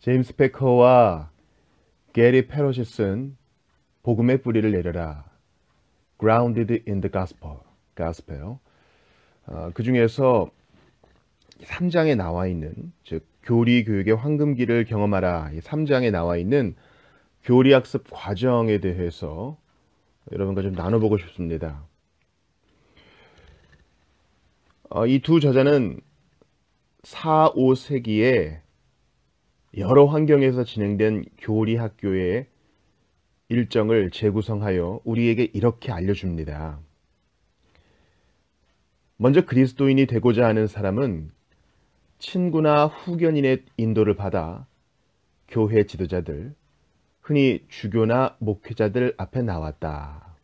제임스 패커와 게리 페롯이 쓴 복음의 뿌리를 내려라. Grounded in the Gospel. 그 중에서 3장에 나와 있는, 즉 교리 교육의 황금기를 경험하라. 이 3장에 나와 있는 교리학습 과정에 대해서 여러분과 좀 나눠보고 싶습니다. 이 두 저자는 4, 5세기에 여러 환경에서 진행된 교리학교의 일정을 재구성하여 우리에게 이렇게 알려줍니다. 먼저 그리스도인이 되고자 하는 사람은 친구나 후견인의 인도를 받아 교회 지도자들, 흔히 주교나 목회자들 앞에 나왔다.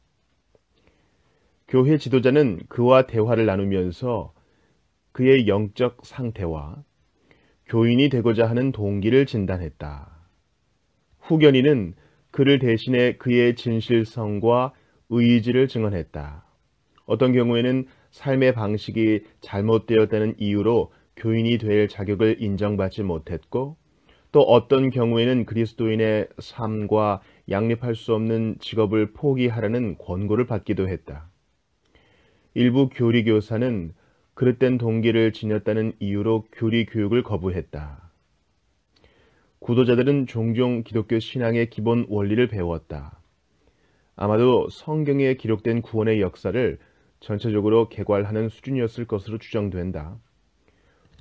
교회 지도자는 그와 대화를 나누면서 그의 영적 상태와 교인이 되고자 하는 동기를 진단했다. 후견인은 그를 대신해 그의 진실성과 의지를 증언했다. 어떤 경우에는 삶의 방식이 잘못되었다는 이유로 교인이 될 자격을 인정받지 못했고, 또 어떤 경우에는 그리스도인의 삶과 양립할 수 없는 직업을 포기하라는 권고를 받기도 했다. 일부 교리교사는 그릇된 동기를 지녔다는 이유로 교리 교육을 거부했다. 구도자들은 종종 기독교 신앙의 기본 원리를 배웠다. 아마도 성경에 기록된 구원의 역사를 전체적으로 개괄하는 수준이었을 것으로 추정된다.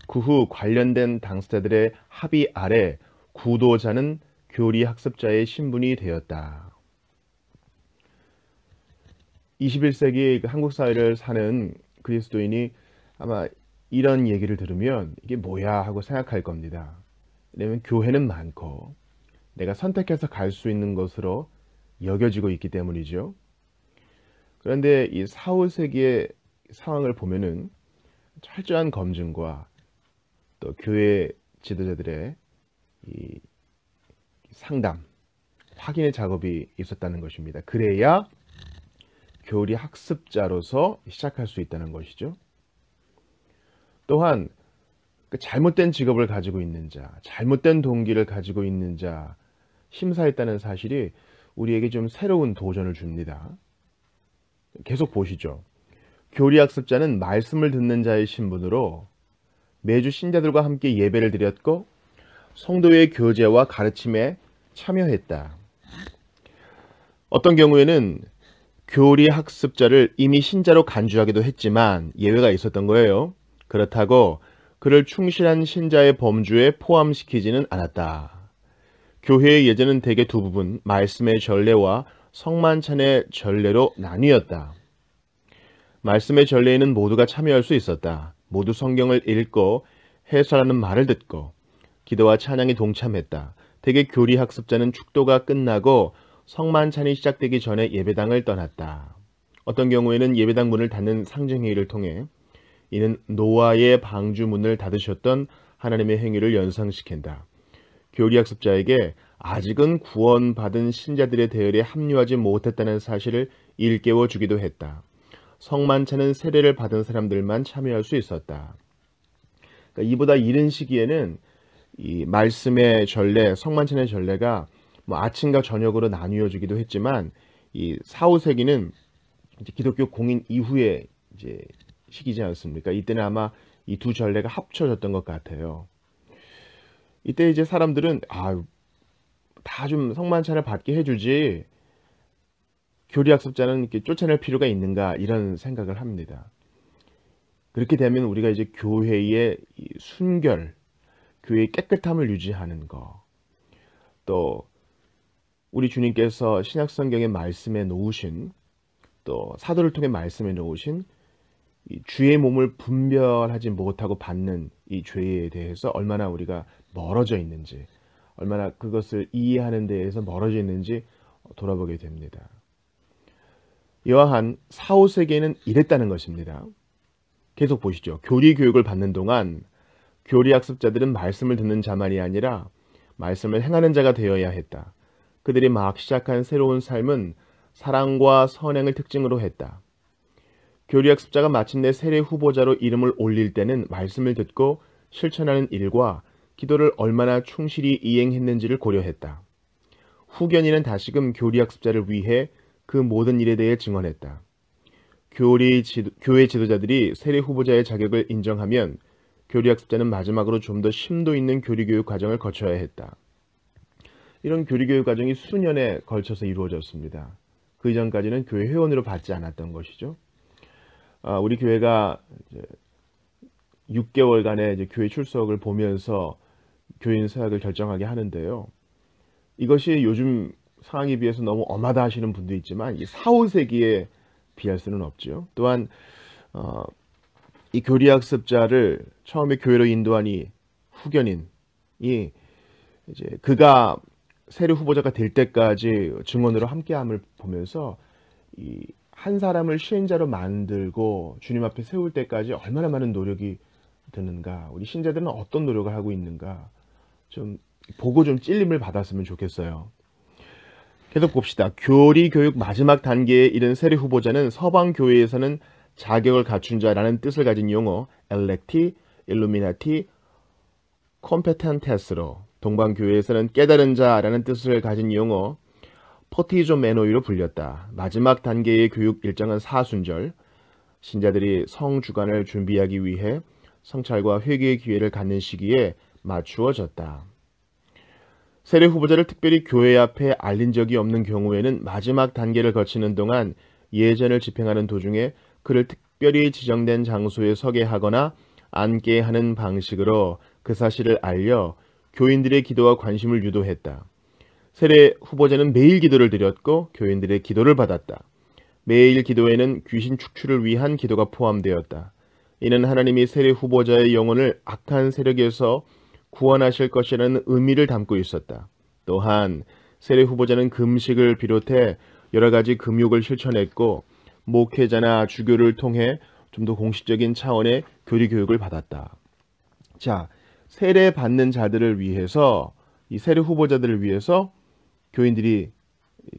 그 후 관련된 당사자들의 합의 아래 구도자는 교리 학습자의 신분이 되었다. 21세기 한국 사회를 사는 그리스도인이 아마 이런 얘기를 들으면 이게 뭐야 하고 생각할 겁니다. 왜냐하면 교회는 많고 내가 선택해서 갈 수 있는 것으로 여겨지고 있기 때문이죠. 그런데 이 4, 5세기의 상황을 보면은 철저한 검증과 또 교회 지도자들의 이 상담, 확인의 작업이 있었다는 것입니다. 그래야 교리 학습자로서 시작할 수 있다는 것이죠. 또한 잘못된 직업을 가지고 있는 자, 잘못된 동기를 가지고 있는 자 심사했다는 사실이 우리에게 좀 새로운 도전을 줍니다. 계속 보시죠. 교리학습자는 말씀을 듣는 자의 신분으로 매주 신자들과 함께 예배를 드렸고 성도의 교제와 가르침에 참여했다. 어떤 경우에는 교리학습자를 이미 신자로 간주하기도 했지만 예외가 있었던 거예요. 그렇다고 그를 충실한 신자의 범주에 포함시키지는 않았다. 교회의 예제는 대개 두 부분, 말씀의 전례와 성만찬의 전례로 나뉘었다. 말씀의 전례에는 모두가 참여할 수 있었다. 모두 성경을 읽고 해설하는 말을 듣고 기도와 찬양에 동참했다. 대개 교리학습자는 축도가 끝나고 성만찬이 시작되기 전에 예배당을 떠났다. 어떤 경우에는 예배당 문을 닫는 상징회의를 통해 이는 노아의 방주문을 닫으셨던 하나님의 행위를 연상시킨다. 교리학습자에게 아직은 구원받은 신자들의 대열에 합류하지 못했다는 사실을 일깨워 주기도 했다. 성만찬은 세례를 받은 사람들만 참여할 수 있었다. 그러니까 이보다 이른 시기에는 이 말씀의 전례, 성만찬의 전례가 아침과 저녁으로 나뉘어지기도 했지만 이 4, 5세기는 이제 기독교 공인 이후에 이제 시기지 않습니까? 이때는 아마 이 두 전례가 합쳐졌던 것 같아요. 이때 이제 사람들은 다 좀 성만찬을 받게 해주지 교리학습자는 이렇게 쫓아낼 필요가 있는가 이런 생각을 합니다. 그렇게 되면 우리가 이제 교회의 순결, 교회의 깨끗함을 유지하는 거, 또 우리 주님께서 신약성경의 말씀에 놓으신, 또 사도를 통해 말씀에 놓으신 이 주의 몸을 분별하지 못하고 받는 이 죄에 대해서 얼마나 우리가 멀어져 있는지, 얼마나 그것을 이해하는 데에서 멀어져 있는지 돌아보게 됩니다. 이러한 4, 5세기에는 이랬다는 것입니다. 계속 보시죠. 교리 교육을 받는 동안 교리학습자들은 말씀을 듣는 자만이 아니라 말씀을 행하는 자가 되어야 했다. 그들이 막 시작한 새로운 삶은 사랑과 선행을 특징으로 했다. 교리학습자가 마침내 세례 후보자로 이름을 올릴 때는 말씀을 듣고 실천하는 일과 기도를 얼마나 충실히 이행했는지를 고려했다. 후견인은 다시금 교리학습자를 위해 그 모든 일에 대해 증언했다. 교회 지도자들이 세례 후보자의 자격을 인정하면 교리학습자는 마지막으로 좀 더 심도 있는 교리교육 과정을 거쳐야 했다. 이런 교리교육 과정이 수년에 걸쳐서 이루어졌습니다. 그 이전까지는 교회 회원으로 받지 않았던 것이죠. 우리 교회가 이제 6개월간의 이제 교회 출석을 보면서 교인 서약을 결정하게 하는데요. 이것이 요즘 상황에 비해서 너무 엄하다 하시는 분도 있지만 이 4, 5세기에 비할 수는 없죠. 또한 이 교리학습자를 처음에 교회로 인도한 이 후견인이 이제 그가 세례 후보자가 될 때까지 증언으로 함께함을 보면서 이 한 사람을 시행자로 만들고 주님 앞에 세울 때까지 얼마나 많은 노력이 드는가, 우리 신자들은 어떤 노력을 하고 있는가 좀 보고 좀 찔림을 받았으면 좋겠어요. 계속 봅시다. 교리 교육 마지막 단계에 이른 세례 후보자는 서방 교회에서는 자격을 갖춘 자라는 뜻을 가진 용어 electi, illuminati, competentes로, 동방 교회에서는 깨달은 자라는 뜻을 가진 용어 포티조메노이로 불렸다. 마지막 단계의 교육 일정은 사순절. 신자들이 성주간을 준비하기 위해 성찰과 회개의 기회를 갖는 시기에 맞추어졌다. 세례 후보자를 특별히 교회 앞에 알린 적이 없는 경우에는 마지막 단계를 거치는 동안 예전을 집행하는 도중에 그를 특별히 지정된 장소에 서게 하거나 앉게 하는 방식으로 그 사실을 알려 교인들의 기도와 관심을 유도했다. 세례 후보자는 매일 기도를 드렸고 교인들의 기도를 받았다. 매일 기도에는 귀신 축출을 위한 기도가 포함되었다. 이는 하나님이 세례 후보자의 영혼을 악한 세력에서 구원하실 것이라는 의미를 담고 있었다. 또한 세례 후보자는 금식을 비롯해 여러 가지 금욕을 실천했고 목회자나 주교를 통해 좀 더 공식적인 차원의 교리 교육을 받았다. 자, 세례 받는 자들을 위해서, 이 세례 후보자들을 위해서 교인들이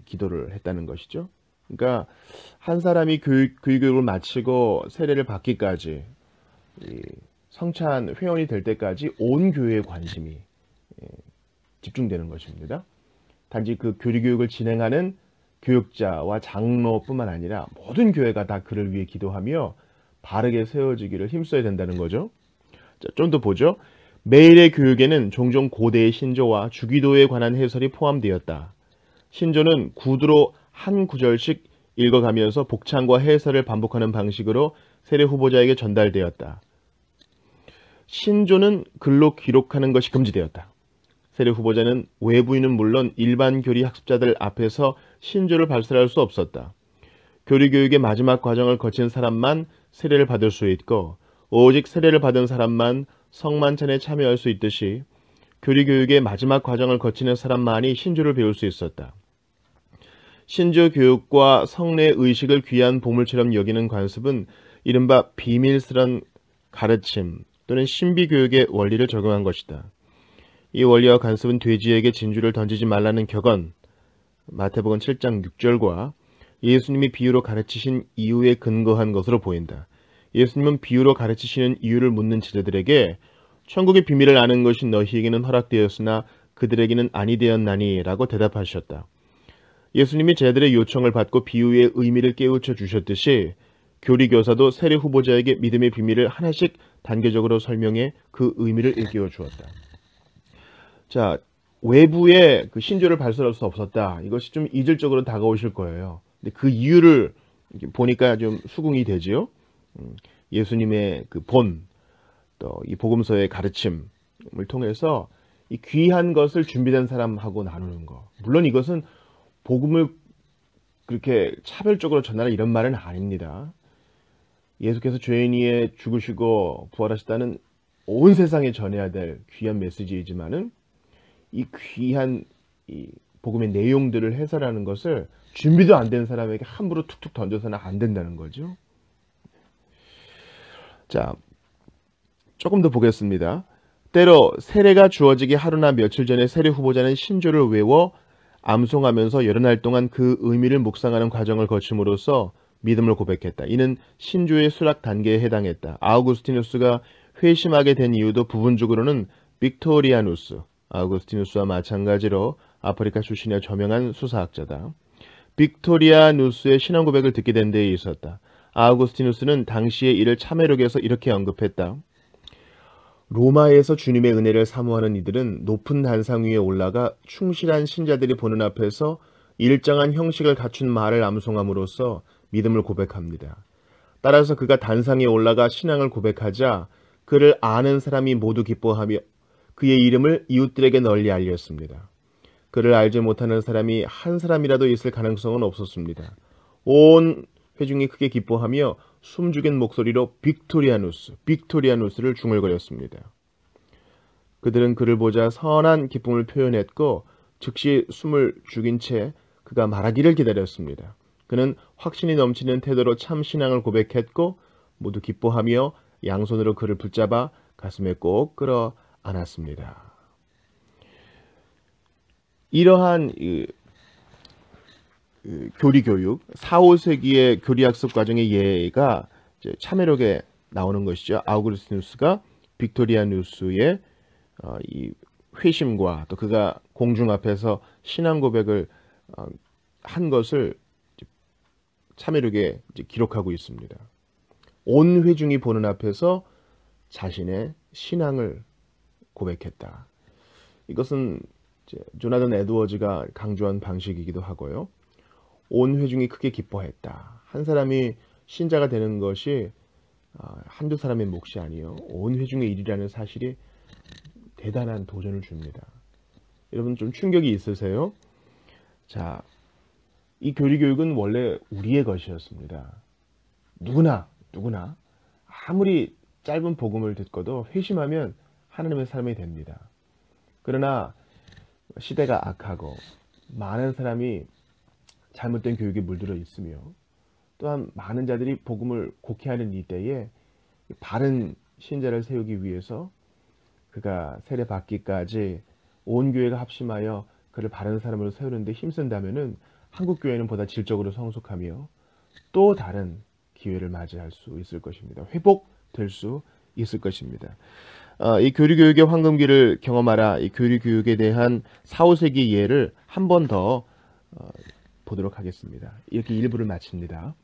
기도를 했다는 것이죠. 그러니까 한 사람이 교육을 마치고 세례를 받기까지, 성찬 회원이 될 때까지 온 교회의 관심이 집중되는 것입니다. 단지 그 교리 교육을 진행하는 교육자와 장로뿐만 아니라 모든 교회가 다 그를 위해 기도하며 바르게 세워지기를 힘써야 된다는 거죠. 자, 좀 더 보죠. 매일의 교육에는 종종 고대의 신조와 주기도에 관한 해설이 포함되었다. 신조는 구두로 한 구절씩 읽어가면서 복창과 해설을 반복하는 방식으로 세례 후보자에게 전달되었다. 신조는 글로 기록하는 것이 금지되었다. 세례 후보자는 외부인은 물론 일반 교리 학습자들 앞에서 신조를 발설할 수 없었다. 교리 교육의 마지막 과정을 거친 사람만 세례를 받을 수 있고 오직 세례를 받은 사람만 성만찬에 참여할 수 있듯이 교리 교육의 마지막 과정을 거치는 사람만이 신조를 배울 수 있었다. 신조 교육과 성례 의식을 귀한 보물처럼 여기는 관습은 이른바 비밀스런 가르침 또는 신비 교육의 원리를 적용한 것이다. 이 원리와 관습은 돼지에게 진주를 던지지 말라는 격언 마태복음 7장 6절과 예수님이 비유로 가르치신 이유에 근거한 것으로 보인다. 예수님은 비유로 가르치시는 이유를 묻는 제자들에게 천국의 비밀을 아는 것이 너희에게는 허락되었으나 그들에게는 아니 되었나니 라고 대답하셨다. 예수님이 제자들의 요청을 받고 비유의 의미를 깨우쳐 주셨듯이 교리교사도 세례 후보자에게 믿음의 비밀을 하나씩 단계적으로 설명해 그 의미를 일깨워 주었다. 자, 외부에 그 신조를 발설할 수 없었다. 이것이 좀 이질적으로 다가오실 거예요. 근데 그 이유를 보니까 좀 수긍이 되지요. 예수님의 그 본, 또 이 복음서의 가르침을 통해서 이 귀한 것을 준비된 사람하고 나누는 거. 물론 이것은 복음을 그렇게 차별적으로 전하는 이런 말은 아닙니다. 예수께서 죄인 위에 죽으시고 부활하셨다는 온 세상에 전해야 될 귀한 메시지이지만은 이 귀한 이 복음의 내용들을 해설하는 것을 준비도 안 된 사람에게 함부로 툭툭 던져서는 안 된다는 거죠. 자, 조금 더 보겠습니다. 때로 세례가 주어지기 하루나 며칠 전에 세례 후보자는 신조를 외워 암송하면서 여러 날 동안 그 의미를 묵상하는 과정을 거침으로써 믿음을 고백했다. 이는 신조의 수락 단계에 해당했다. 아우구스티누스가 회심하게 된 이유도 부분적으로는 빅토리아누스, 아우구스티누스와 마찬가지로 아프리카 출신의 저명한 수사학자다. 빅토리아누스의 신앙 고백을 듣게 된 데에 있었다. 아우구스티누스는 당시의 이를 참회록에서 이렇게 언급했다. 로마에서 주님의 은혜를 사모하는 이들은 높은 단상 위에 올라가 충실한 신자들이 보는 앞에서 일정한 형식을 갖춘 말을 암송함으로써 믿음을 고백합니다. 따라서 그가 단상에 올라가 신앙을 고백하자 그를 아는 사람이 모두 기뻐하며 그의 이름을 이웃들에게 널리 알렸습니다. 그를 알지 못하는 사람이 한 사람이라도 있을 가능성은 없었습니다. 온 회중이 크게 기뻐하며 숨죽인 목소리로 빅토리아누스를 중얼거렸습니다. 그들은 그를 보자 선한 기쁨을 표현했고 즉시 숨을 죽인 채 그가 말하기를 기다렸습니다. 그는 확신이 넘치는 태도로 참 신앙을 고백했고 모두 기뻐하며 양손으로 그를 붙잡아 가슴에 꼭 끌어 안았습니다. 이러한 교리교육, 4, 5세기의 교리학습 과정의 예가 참회록에 나오는 것이죠. 아우구스티누스가 빅토리아누스의 이 회심과 또 그가 공중 앞에서 신앙 고백을 한 것을 참회록에 기록하고 있습니다. 온 회중이 보는 앞에서 자신의 신앙을 고백했다. 이것은 조나단 에드워즈가 강조한 방식이기도 하고요. 온 회중이 크게 기뻐했다. 한 사람이 신자가 되는 것이 한두 사람의 몫이 아니요. 온 회중의 일이라는 사실이 대단한 도전을 줍니다. 여러분 좀 충격이 있으세요? 자, 이 교리교육은 원래 우리의 것이었습니다. 누구나 아무리 짧은 복음을 듣고도 회심하면 하나님의 사람이 됩니다. 그러나 시대가 악하고 많은 사람이 잘못된 교육에 물들어 있으며 또한 많은 자들이 복음을 곡해하는 이 때에 바른 신자를 세우기 위해서 그가 세례받기까지 온 교회가 합심하여 그를 바른 사람으로 세우는데 힘쓴다면은 한국 교회는 보다 질적으로 성숙하며 또 다른 기회를 맞이할 수 있을 것입니다. 회복될 수 있을 것입니다. 이 교리교육의 황금기를 경험하라. 이 교리교육에 대한 4, 5세기 예를 한 번 더 보도록 하겠습니다. 이렇게 1부를 마칩니다.